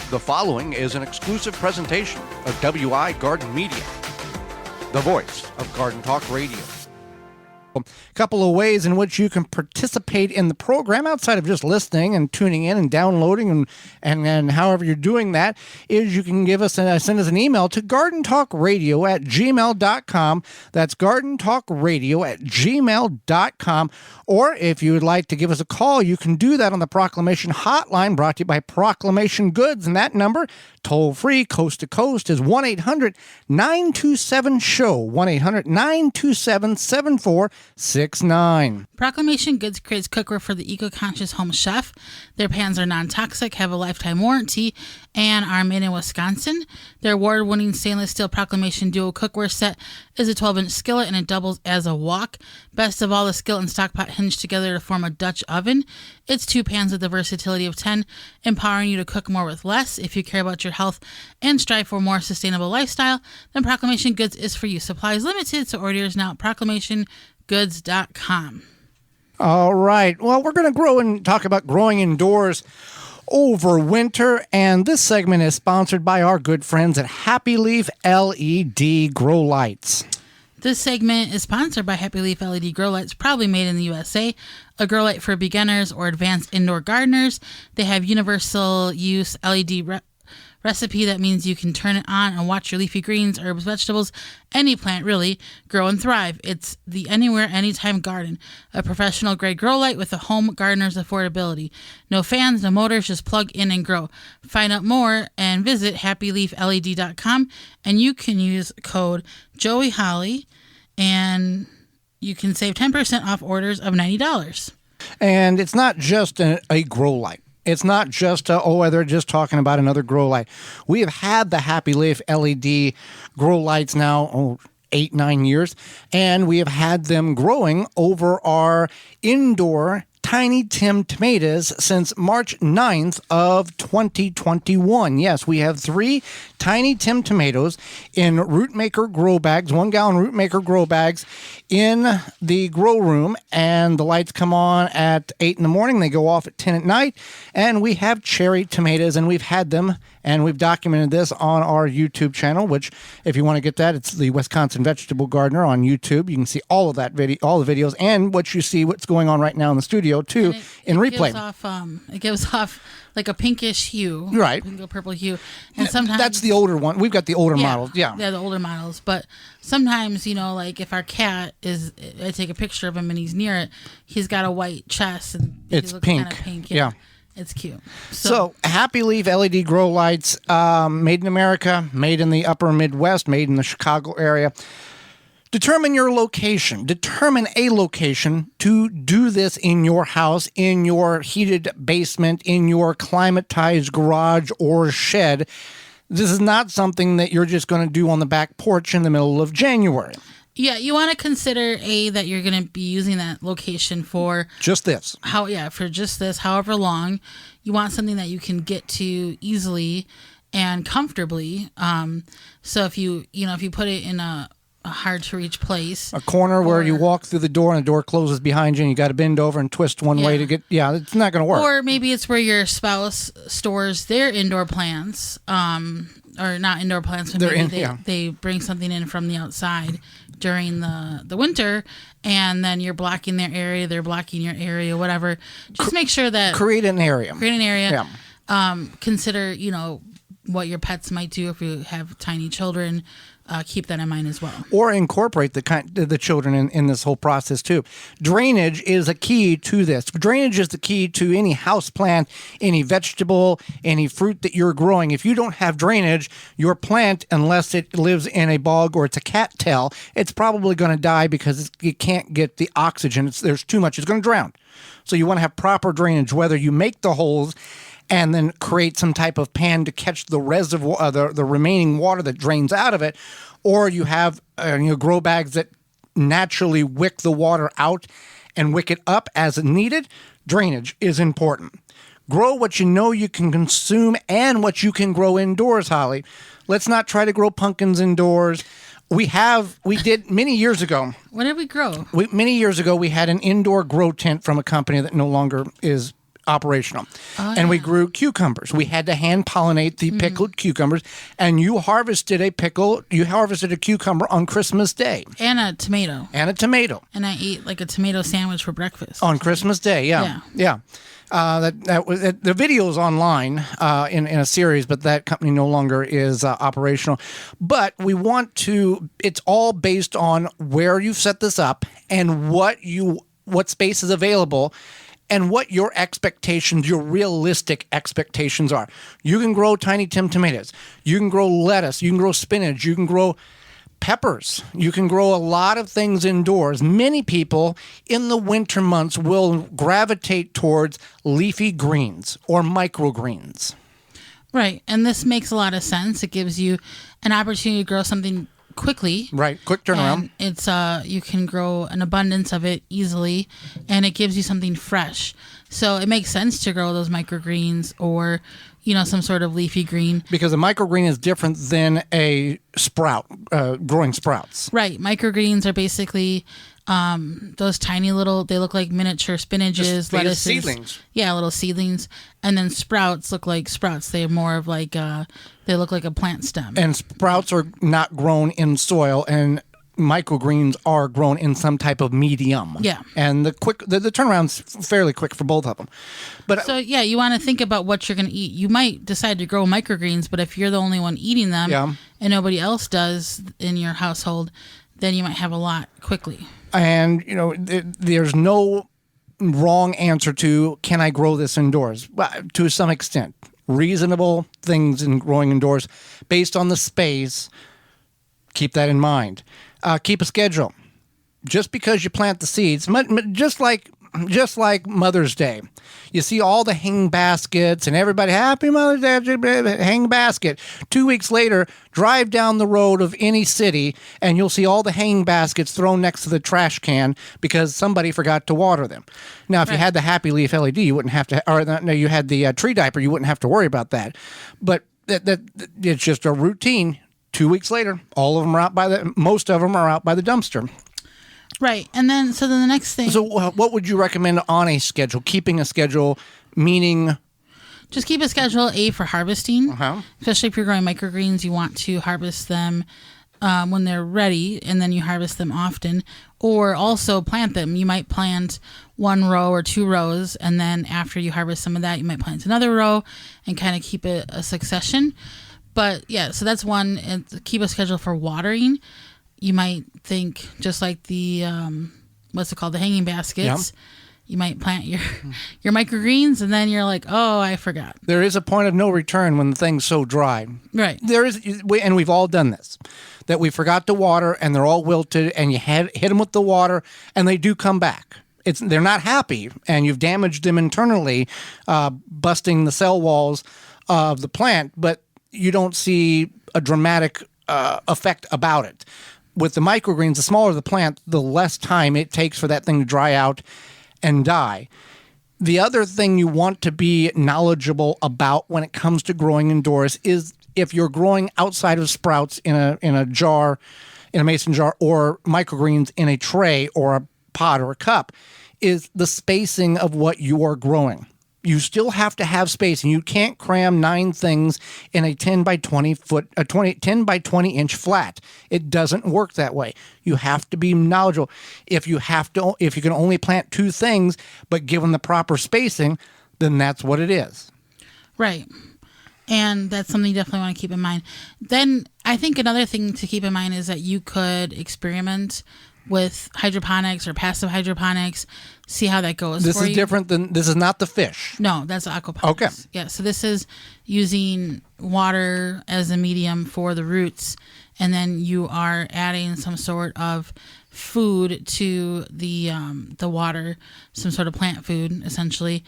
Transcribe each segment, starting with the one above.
The following is an exclusive presentation of WI Garden Media, the voice of Garden Talk Radio. A couple of ways in which you can participate in the program outside of just listening and tuning in and downloading and however you're doing that is you can give us send us an email to gardentalkradio@gmail.com. That's gardentalkradio@gmail.com. Or if you would like to give us a call, you can do that on the Proclamation Hotline brought to you by Proclamation Goods. And that number, toll free, coast to coast, is 1-800-927-SHOW, 1-800-927-7469. Proclamation Goods creates cookware for the eco-conscious home chef. Their pans are non-toxic, have a lifetime warranty, and are made in Wisconsin. Their award-winning stainless steel Proclamation Duo cookware set is a 12-inch skillet, and it doubles as a wok. Best of all, the skillet and stock pot hinge together to form a Dutch oven. It's 2 pans with the versatility of 10, empowering you to cook more with less. If you care about your health and strive for a more sustainable lifestyle, then Proclamation Goods is for you. Supplies limited, so order yours now at proclamationgoods.com. All right. Well, we're going to grow and talk about growing indoors over winter, and this segment is sponsored by our good friends at Happy Leaf LED Grow Lights. This segment is sponsored by Happy Leaf LED Grow Lights, proudly made in the USA. A grow light for beginners or advanced indoor gardeners. They have universal use LED recipe. That means you can turn it on and watch your leafy greens, herbs, vegetables, any plant really, grow and thrive. It's the anywhere, anytime garden. A professional grade grow light with a home gardener's affordability. No fans, no motors, just plug in and grow. Find out more and visit happyleafled.com, and you can use code Joey Holly and you can save 10% off orders of $90. And it's not just a grow light. It's not just, they're just talking about another grow light. We have had the Happy Leaf LED grow lights now, 8-9 years, and we have had them growing over our indoor Tiny Tim tomatoes since March 9th of 2021. Yes, we have 3 Tiny Tim tomatoes in root maker grow bags, 1-gallon root maker grow bags in the grow room, and the lights come on at 8 in the morning. They go off at 10 at night, and we have cherry tomatoes, and we've had them, and we've documented this on our YouTube channel, which if you want to get that, it's the Wisconsin Vegetable Gardener on YouTube. You can see all of that video, all the videos, and what you see, what's going on right now in the studio too, in replay. It gives off like a pinkish hue, right? Pink or purple hue, and sometimes that's the older one. We've got the older models, the older models. But sometimes, like if our cat is, I take a picture of him and he's near it, he's got a white chest and it's he looks pink. kind of pink. Yeah. It's cute. So Happy Leaf LED grow lights, made in America, made in the upper Midwest, made in the Chicago area. Determine your location. Determine a location to do this in your house, in your heated basement, in your climatized garage or shed. This is not something that you're just going to do on the back porch in the middle of January. Yeah, you want to consider that you're going to be using that location for just this. For just this, however long. You want something that you can get to easily and comfortably. So if you put it in a hard to reach place, a corner where you walk through the door and the door closes behind you and you got to bend over and twist one way to get, it's not going to work. Or maybe it's where your spouse stores their indoor plants, or not indoor plants, but they bring something in from the outside during the winter, and then you're blocking their area, they're blocking your area, whatever. Just make sure that create an area. Yeah. Consider what your pets might do if you have tiny children. Keep that in mind as well. Or incorporate the children in this whole process too. Drainage is a key to this. Drainage is the key to any house plant, any vegetable, any fruit that you're growing. If you don't have drainage, your plant, unless it lives in a bog or it's a cattail, it's probably going to die because it can't get the oxygen. There's too much. It's going to drown. So you want to have proper drainage, whether you make the holes and then create some type of pan to catch the reservoir, the remaining water that drains out of it, or you have grow bags that naturally wick the water out and wick it up as needed. Drainage is important. Grow what you know you can consume and what you can grow indoors, Holly. Let's not try to grow pumpkins indoors. We did many years ago. What did we grow? Many years ago, we had an indoor grow tent from a company that no longer is operational. And we grew cucumbers. We had to hand pollinate the pickled cucumbers. And you harvested a cucumber on Christmas Day. And a tomato. And a tomato. And I ate like a tomato sandwich for breakfast. On Christmas Day, yeah. The video is online in a series, but that company no longer is operational. But we want to, it's all based on where you set this up and what space is available and what your expectations, your realistic expectations are. You can grow Tiny Tim tomatoes. You can grow lettuce. You can grow spinach. You can grow peppers. You can grow a lot of things indoors. Many people in the winter months will gravitate towards leafy greens or microgreens. Right. And this makes a lot of sense. It gives you an opportunity to grow something quickly. Right. Quick turnaround. And it's you can grow an abundance of it easily, and it gives you something fresh. So it makes sense to grow those microgreens or some sort of leafy green. Because a microgreen is different than a sprout, growing sprouts. Right. Microgreens are basically those tiny little, they look like miniature spinaches, lettuces. Seedlings. Yeah, little seedlings. And then sprouts look like sprouts. They're more of like, they look like a plant stem. And sprouts are not grown in soil, and microgreens are grown in some type of medium. Yeah. And the turnaround's fairly quick for both of them. But so yeah, you want to think about what you're going to eat. You might decide to grow microgreens, but if you're the only one eating them and nobody else does in your household, then you might have a lot quickly. And there's no wrong answer to, can I grow this indoors? Well, to some extent, reasonable things in growing indoors based on the space. Keep that in mind. Keep a schedule. Just because you plant the seeds, just like Mother's Day, you see all the hang baskets and everybody, happy Mother's Day, hang basket. 2 weeks later, drive down the road of any city and you'll see all the hang baskets thrown next to the trash can because somebody forgot to water them. Now, if you had the Happy Leaf LED, you wouldn't have to, or no, you had the tree diaper, you wouldn't have to worry about that. But that it's just a routine. 2 weeks later, most of them are out by the dumpster. Right. And then, so then the next thing. So what would you recommend on a schedule? Keeping a schedule, meaning? Just keep a schedule, for harvesting. Especially if you're growing microgreens, you want to harvest them when they're ready, and then you harvest them often. Or also plant them. You might plant 1 row or 2 rows, and then after you harvest some of that, you might plant another row and kind of keep it a succession. But yeah, so that's one. And keep a schedule for watering. You might think just like the the hanging baskets. You might plant your microgreens, and then you're like, oh, I forgot. There is a point of no return when the thing's so dry. Right. There is, and we've all done this, that we forgot to water, and they're all wilted, and you hit them with the water, and they do come back. They're not happy, and you've damaged them internally, busting the cell walls of the plant, but you don't see a dramatic effect about it. With the microgreens, the smaller the plant, the less time it takes for that thing to dry out and die. The other thing you want to be knowledgeable about when it comes to growing indoors is if you're growing outside of sprouts in a jar, in a mason jar, or microgreens in a tray or a pot or a cup, is the spacing of what you are growing. You still have to have space, and you can't cram 9 things in a 10 by 20 inch flat. It doesn't work that way. You have to be knowledgeable. If you can only plant 2 things, but given the proper spacing, then that's what it is. Right. And that's something you definitely want to keep in mind. Then I think another thing to keep in mind is that you could experiment with hydroponics or passive hydroponics, see how that goes. This is different than, this is not the fish. No, that's aquaponics. Okay. Yeah, so this is using water as a medium for the roots, and then you are adding some sort of food to the water, some sort of plant food, essentially.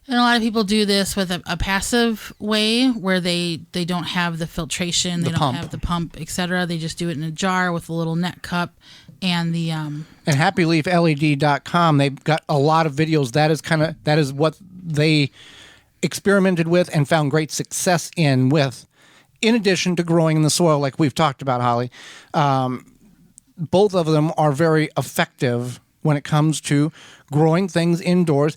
And a lot of people do this with a passive way where they don't have the filtration, they don't have the pump, etc. They just do it in a jar with a little net cup and the And happyleafled.com, they've got a lot of videos. That is what they experimented with and found great success in addition to growing in the soil like we've talked about, Holly. Both of them are very effective when it comes to growing things indoors.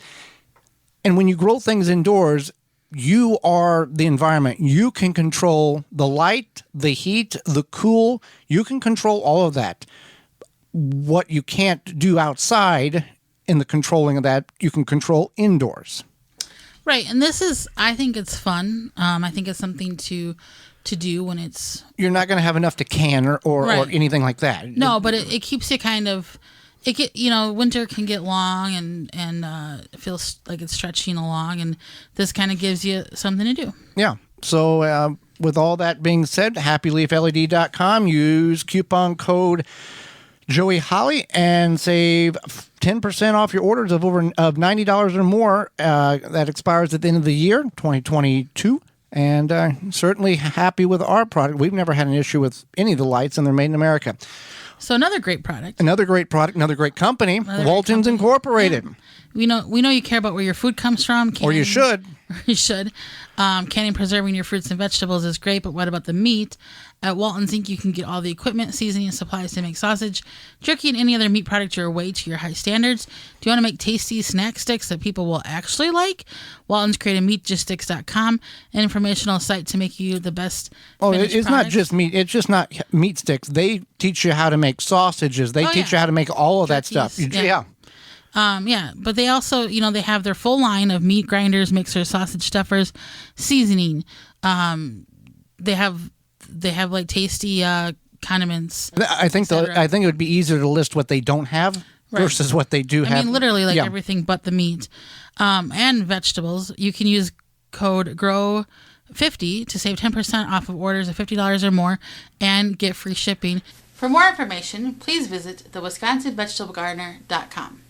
And when you grow things indoors, you are the environment. You can control the light, the heat, the cool. You can control all of that. What you can't do outside in the controlling of that, you can control indoors. Right. And I think it's fun. I think it's something to do when it's... You're not going to have enough to can or Right. anything like that. No, but it keeps you kind of... winter can get long and it feels like it's stretching along, and this kind of gives you something to do. Yeah. So with all that being said, happyleafled.com, use coupon code Joey Holly and save 10% off your orders of $90 or more. That expires at the end of the year, 2022. And certainly happy with our product. We've never had an issue with any of the lights, and they're made in America. So another great product. Another great company, Walton's Incorporated. Yeah. We know you care about where your food comes from. Or you should. You should. Canning and preserving your fruits and vegetables is great, but what about the meat? At Walton's Inc., you can get all the equipment, seasoning, and supplies to make sausage, jerky, and any other meat product your way to your high standards. Do you want to make tasty snack sticks that people will actually like? Walton's created meatgistics.com, an informational site to make you the best. Oh, it's not just meat. It's just not meat sticks. They teach you how to make sausages. They teach you how to make all of that stuff. Yeah. But they also, they have their full line of meat grinders, mixers, sausage stuffers, seasoning. They have like tasty condiments. I think it would be easier to list what they don't have versus what they do have. I mean, literally everything but the meat, and vegetables. You can use code GROW50 to save 10% off of orders of $50 or more and get free shipping. For more information, please visit thewisconsinvegetablegardener.com.